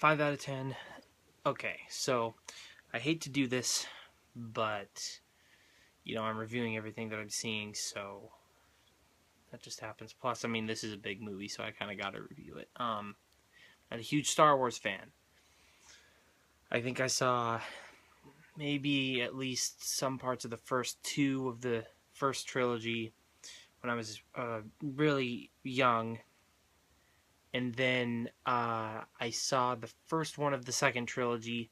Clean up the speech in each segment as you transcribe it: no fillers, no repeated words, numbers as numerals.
5 out of 10. Okay, so I hate to do this, but I'm reviewing everything that I'm seeing, so that just happens. Plus, I mean, this is a big movie, so I kind of got to review it. I'm a huge Star Wars fan. I think I saw maybe at least some parts of the first two of the first trilogy when I was really young, and then I saw the first one of the second trilogy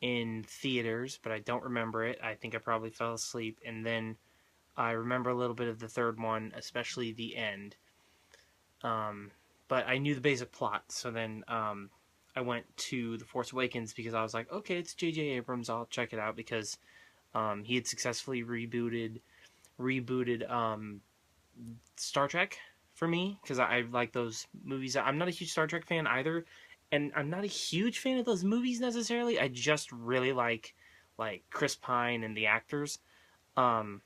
in theaters, but I don't remember it. I think I probably fell asleep, and then I remember a little bit of the third one, especially the end. Um, but I knew the basic plot, so then I went to The Force Awakens because I was like, okay, it's J.J. Abrams, I'll check it out because he had successfully rebooted Star Trek for me because I like those movies. I'm not a huge Star Trek fan either, and I'm not a huge fan of those movies necessarily. I just really like Chris Pine and the actors. Um,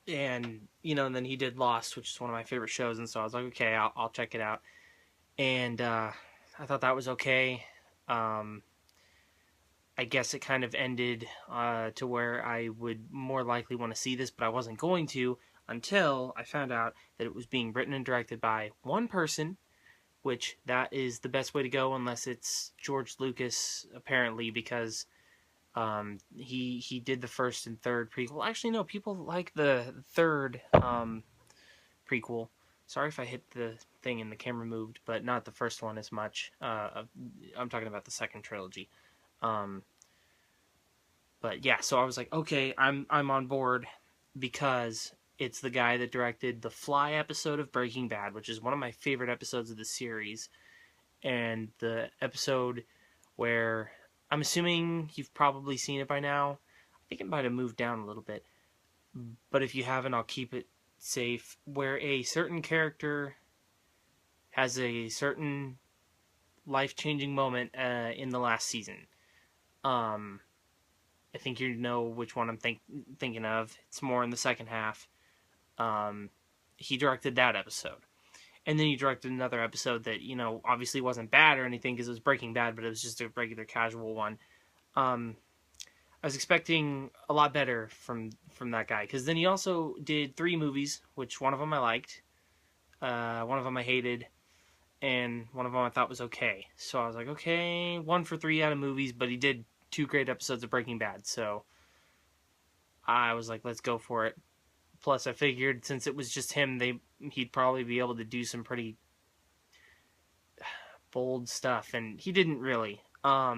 and then he did Lost, which is one of my favorite shows, and so I was like, okay, I'll check it out. And I thought that was okay. Um, I guess it kind of ended to where I would more likely want to see this, but I wasn't going to until I found out that it was being written and directed by one person, which that is the best way to go unless it's George Lucas, apparently, because he did the first and third prequel. Actually, no, people like the third prequel. Sorry if I hit the thing and the camera moved, but not the first one as much. I'm talking about the second trilogy. Um, but yeah, so I was like, okay, I'm on board because it's the guy that directed the Fly episode of Breaking Bad, which is one of my favorite episodes of the series, and the episode where I'm assuming you've probably seen it by now. I think it might have moved down a little bit, but if you haven't, I'll keep it safe. Where a certain character has a certain life-changing moment in the last season. Um, I think you know which one I'm thinking of. It's more in the second half. Um, he directed that episode. And then he directed another episode that, obviously wasn't bad or anything because it was Breaking Bad, but it was just a regular casual one. Um, I was expecting a lot better from that guy because then he also did 3 movies, which one of them I liked, one of them I hated, and one of them I thought was okay. So I was like, okay, 1 for 3 out of movies, but he did 2 great episodes of Breaking Bad, so I was like, let's go for it. Plus, I figured since it was just him, he'd probably be able to do some pretty bold stuff, and he didn't really. I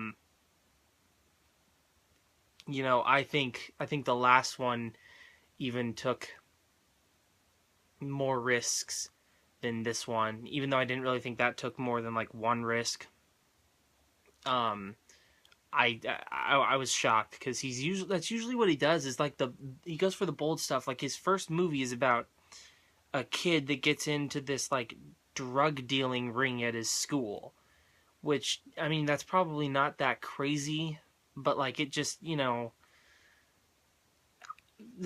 think the last one even took more risks than this one, even though I didn't really think that took more than like one risk. Um, I was shocked because that's usually what he does is like he goes for the bold stuff. Like his first movie is about a kid that gets into this like drug dealing ring at his school, which I mean that's probably not that crazy, but like it just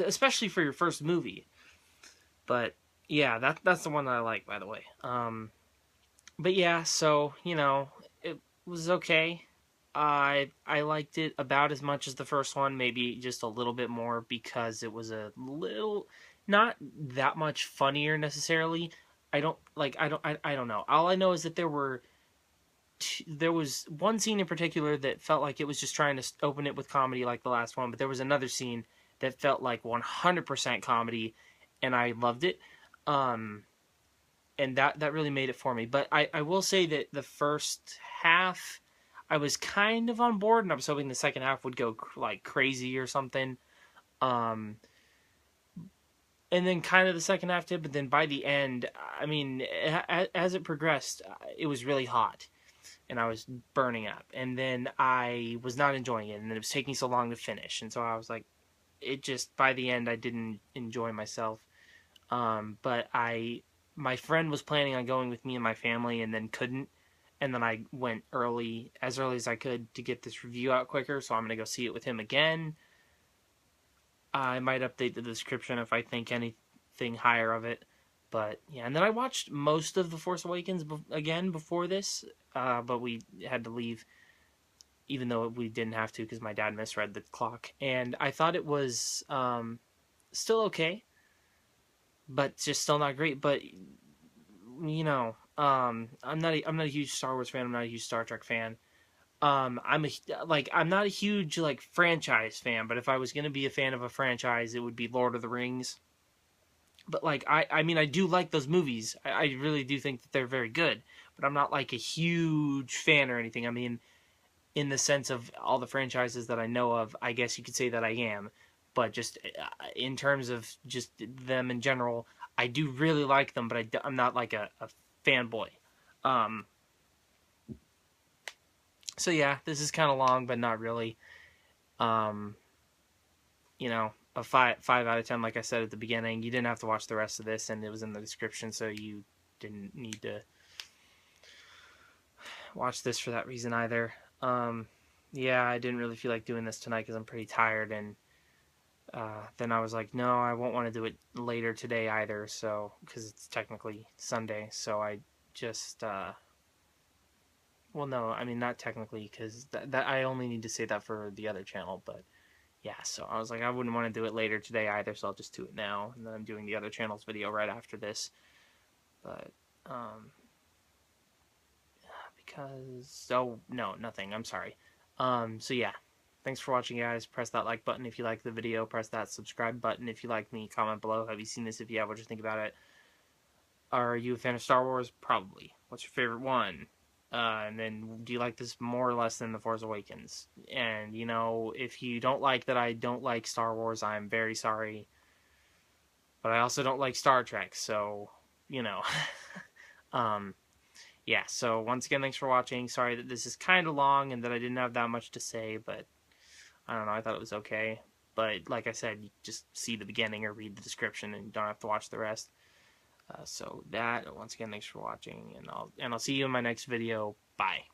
especially for your first movie. But yeah, that's the one that I like, by the way. But yeah, so it was okay. I liked it about as much as the first one, maybe just a little bit more because it was a little not that much funnier necessarily. I don't know. All I know is that there was one scene in particular that felt like it was just trying to open it with comedy like the last one, but there was another scene that felt like 100% comedy, and I loved it. Um, and that really made it for me. But I will say that the first half, I was kind of on board, and I was hoping the second half would go like crazy or something. Um, and then kind of the second half did, but then by the end, I mean, as it progressed, it was really hot, and I was burning up, and then I was not enjoying it, and then it was taking so long to finish, and so I was like, it just by the end, I didn't enjoy myself. But my friend was planning on going with me and my family, and then couldn't, and then I went as early as I could to get this review out quicker. So I'm gonna go see it with him again. I might update the description if I think anything higher of it. But yeah, and then I watched most of The Force Awakens again before this, but we had to leave, even though we didn't have to because my dad misread the clock. And I thought it was still okay, but just still not great. But I'm not a huge Star Wars fan. I'm not a huge Star Trek fan. I'm not a huge like franchise fan, but if I was gonna be a fan of a franchise, it would be Lord of the Rings. But like I mean I do like those movies. I really do think that they're very good, but I'm not like a huge fan or anything. I mean, in the sense of all the franchises that I know of, I guess you could say that I am. But just in terms of just them in general, I do really like them, but I'm not like a fanboy. Um, so yeah, this is kind of long, but not really. Um, a five out of 10, like I said at the beginning. You didn't have to watch the rest of this, and it was in the description, so you didn't need to watch this for that reason either. Yeah, I didn't really feel like doing this tonight because I'm pretty tired, and then I was like, no, I won't want to do it later today either, so because it's technically Sunday, so I just well, no, I mean not technically because that I only need to say that for the other channel, but yeah, so I was like, I wouldn't want to do it later today either, so I'll just do it now, and then I'm doing the other channel's video right after this, but because oh no, nothing, I'm sorry. So yeah, thanks for watching, guys. Press that like button if you like the video. Press that subscribe button if you like me. Comment below. Have you seen this? If you have, what you think about it? Are you a fan of Star Wars? Probably. What's your favorite one? And then, do you like this more or less than The Force Awakens? And, if you don't like that I don't like Star Wars, I'm very sorry. But I also don't like Star Trek, so, you know. um, yeah, so once again, thanks for watching. Sorry that this is kind of long and that I didn't have that much to say, but I don't know, I thought it was okay. But like I said, you just see the beginning or read the description and you don't have to watch the rest. So that, once again, thanks for watching, and I'll see you in my next video. Bye.